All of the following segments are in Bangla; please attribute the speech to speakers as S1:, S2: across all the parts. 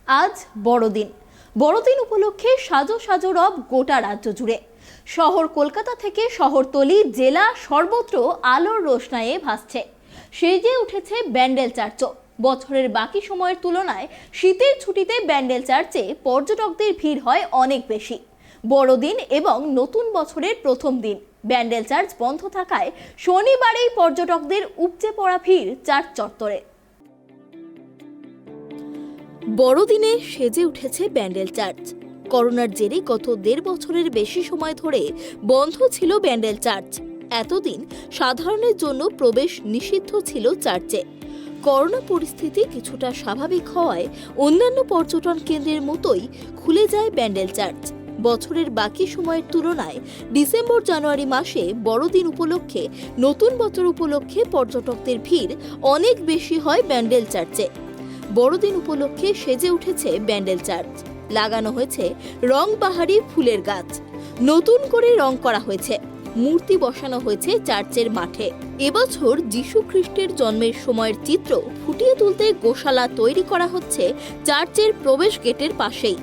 S1: আজ বড়দিন। বড়দিন উপলক্ষে সাজো সাজো রব গোটা রাজ্য জুড়ে। শহর কলকাতা থেকে শহরতলি জেলা সর্বত্র আলোর রোশনায়ে ভাসছে। সেজে উঠেছে ব্যান্ডেল চার্চও। বছরের বাকি সময়ের তুলনায় শীতের ছুটিতে ব্যান্ডেল চার্চে পর্যটকদের ভিড় হয় অনেক বেশি। বড়দিন এবং নতুন বছরের প্রথম দিন ব্যান্ডেল চার্চ বন্ধ থাকায় শনিবারেই পর্যটকদের উপচে পড়া ভিড় চার্চ চত্বরে। বড়দিনে সেজে উঠেছে ব্যান্ডেল চার্চ। করোনার জেরে গত ১.৫ বছরের বেশি সময় ধরে বন্ধ ছিল ব্যান্ডেল চার্চ। এতদিন সাধারণের জন্য প্রবেশ নিষিদ্ধ ছিল চার্চে। করোনা পরিস্থিতি কিছুটা স্বাভাবিক হওয়ায় অন্যান্য পর্যটন কেন্দ্রের মতোই খুলে যায় ব্যান্ডেল চার্চ। বছরের বাকি সময়ের তুলনায় ডিসেম্বর জানুয়ারি মাসে বড়দিন উপলক্ষে নতুন বছর উপলক্ষে পর্যটকদের ভিড় অনেক বেশি হয় ব্যান্ডেল চার্চে। বড়দিন উপলক্ষে সেজে উঠেছে ব্যান্ডেল চার্চ। লাগানো হয়েছে রংবাহারি ফুলের গাছ, নতুন করে রং করা হয়েছে, মূর্তি বসানো হয়েছে চার্চের মাঠে। এবছর যীশু খ্রিস্টের জন্মের সময়ের চিত্র ফুটিয়ে তুলতে গোশালা তৈরি করা হচ্ছে চার্চের প্রবেশ গেটের পাশেই।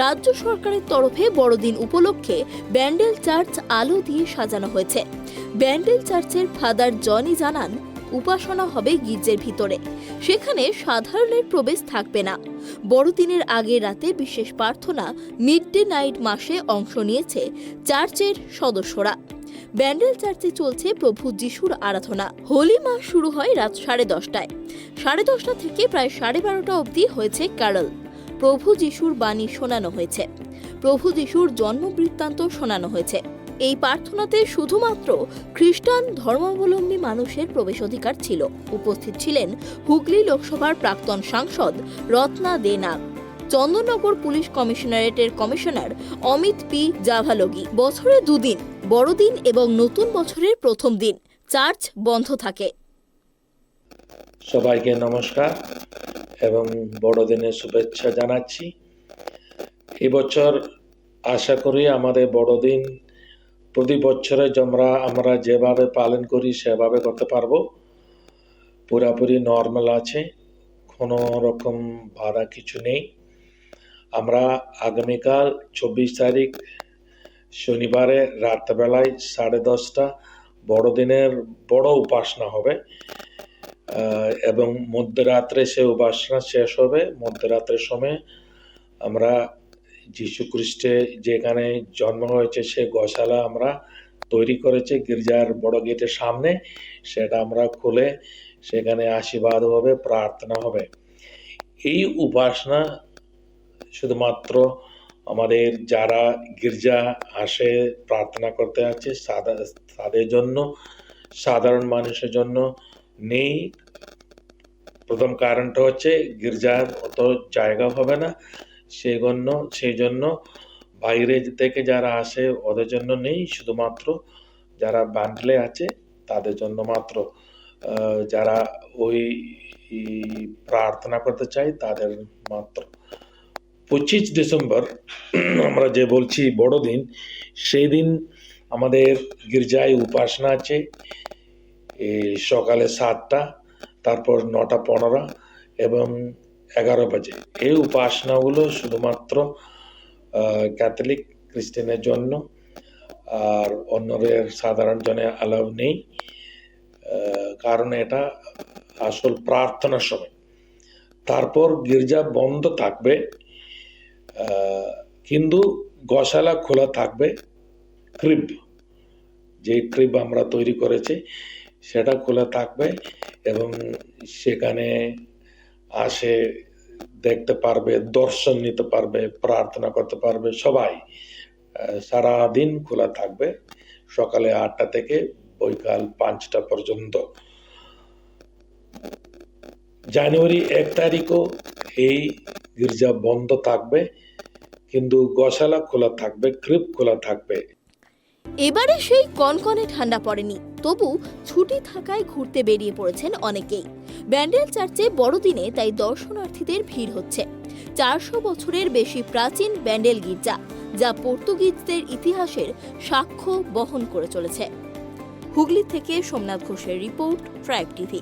S1: রাজ্য সরকারের তরফে বড়দিন উপলক্ষে ব্যান্ডেল চার্চ আলো দিয়ে সাজানো হয়েছে। ব্যান্ডেল চার্চের ফাদার জনি জানান, উপাসনা হবে গির্জের ভিতরে, সেখানে সাধারণের প্রবেশ থাকবে না। বড়দিনের আগের রাতে বিশেষ প্রার্থনা মিড ডে নাইট মাসে অংশ নিয়েছে চার্চের সদস্যরা। ব্যান্ডেল চার্চে চলছে প্রভু যিশুর আরাধনা। হোলি মাস শুরু হয় রাত 10:30টায়। 10:30 থেকে প্রায় 12:30 অবধি হয়েছে ক্যারল। প্রভু যিশুর বাণী শোনানো হয়েছে, প্রভু যিশুর জন্ম বৃত্তান্ত শোনানো হয়েছে। এই প্রার্থনাতে শুধুমাত্র খ্রিস্টান ধর্মাবলম্বী মানুষের প্রবেশাধিকার ছিল। উপস্থিত ছিলেন হুগলি লোকসভার প্রাক্তন সাংসদ রত্না দে নাগ, চন্দননগর পুলিশ কমিশনারেটের কমিশনার অমিত পি জাভালগি। বছরে 2 দিন, বড়দিন এবং নতুন বছরের প্রথম দিন চার্চ বন্ধ থাকে।
S2: সবাইকে নমস্কার এবং বড়দিনের শুভেচ্ছা জানাচ্ছি। এবছর আশা করি আমাদের বড়দিন প্রতি বছরে আমরা যেভাবে পালন করি সেভাবে করতে পারবো। পুরাপুরি নর্মাল আছে, কোনো রকম বাধা কিছু নেই। আমরা আগামীকাল 24 তারিখ শনিবারে রাতবেলায় 10:30 বড়দিনের বড় উপাসনা হবে এবং মধ্যরাত্রে সে উপাসনা শেষ হবে। মধ্যরাত্রের সময় আমরা যীশু খ্রিস্টের যেখানে জন্ম হয়েছে সে গোশালা আমরা তৈরি করেছি গির্জার বড় গেটের সামনে, সেটা আমরা খুলে সেখানে আশীর্বাদ হবে, প্রার্থনা হবে। এই উপাসনা শুধুমাত্র আমাদের যারা গির্জা আসে প্রার্থনা করতে আছে তাদের জন্য, সাধারণ মানুষের জন্য নেই। প্রথম কারণটা হচ্ছে গির্জার অত জায়গা হবে না, সেই জন্য বাইরে থেকে যারা আসে ওদের জন্য নেই, শুধুমাত্র যারা বান্ডলে আছে তাদের জন্য মাত্র। যারা ওই প্রার্থনা করতে চাই তাদের মাত্র। 25 ডিসেম্বর আমরা যে বলছি বড়দিন, সেই দিন আমাদের গির্জায় উপাসনা আছে সকালে 7টা, তারপর 9:15 এবং 11 বাজে। এই উপাসনাগুলো শুধুমাত্র ক্যাথলিক খ্রিস্টানের জন্য, আর অন্যদের সাধারণ জনে অ্যালাউ নেই, কারণ এটা আসল প্রার্থনার সময়। তারপর গির্জা বন্ধ থাকবে, কিন্তু গোশালা খোলা থাকবে। যে ক্রিব আমরা তৈরি করেছি সেটা খোলা থাকবে এবং সেখানে আসে দেখতে পারবে, দর্শন নিতে পারবে, প্রার্থনা করতে পারবে সবাই। সারাদিন খোলা থাকবে, সকালে 8টা থেকে বৈকাল 5টা পর্যন্ত। জানুয়ারি 1 তারিখও এই গির্জা বন্ধ থাকবে, কিন্তু গোশালা খোলা থাকবে, ক্রিব খোলা থাকবে।
S1: এবারে সেই কনকনে ঠান্ডা পড়েনি, তবু ছুটি থাকায় ঘুরতে বেরিয়ে পড়েছেন অনেকেই। ব্যান্ডেল চার্চে বড়দিনে তাই দর্শনার্থীদের ভিড় হচ্ছে। 400 বছরের বেশি প্রাচীন ব্যান্ডেল গির্জা, যা পর্তুগিজদের ইতিহাসের সাক্ষ্য বহন করে চলেছে। হুগলি থেকে সোমনাথ ঘোষের রিপোর্ট, ট্রাইব টিভি।